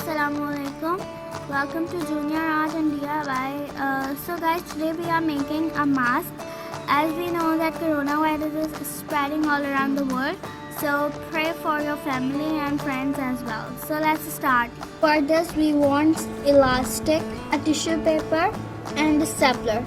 Assalamualaikum. Welcome to Junior Art and DIY. So guys, today we are making a mask. As we know that coronavirus is spreading all around the world, so pray for your family and friends as well. So let's start. For this we want elastic, a tissue paper and a stapler.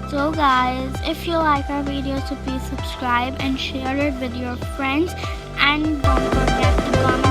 So guys, if you like our video, so please subscribe and share it with your friends, and don't forget to comment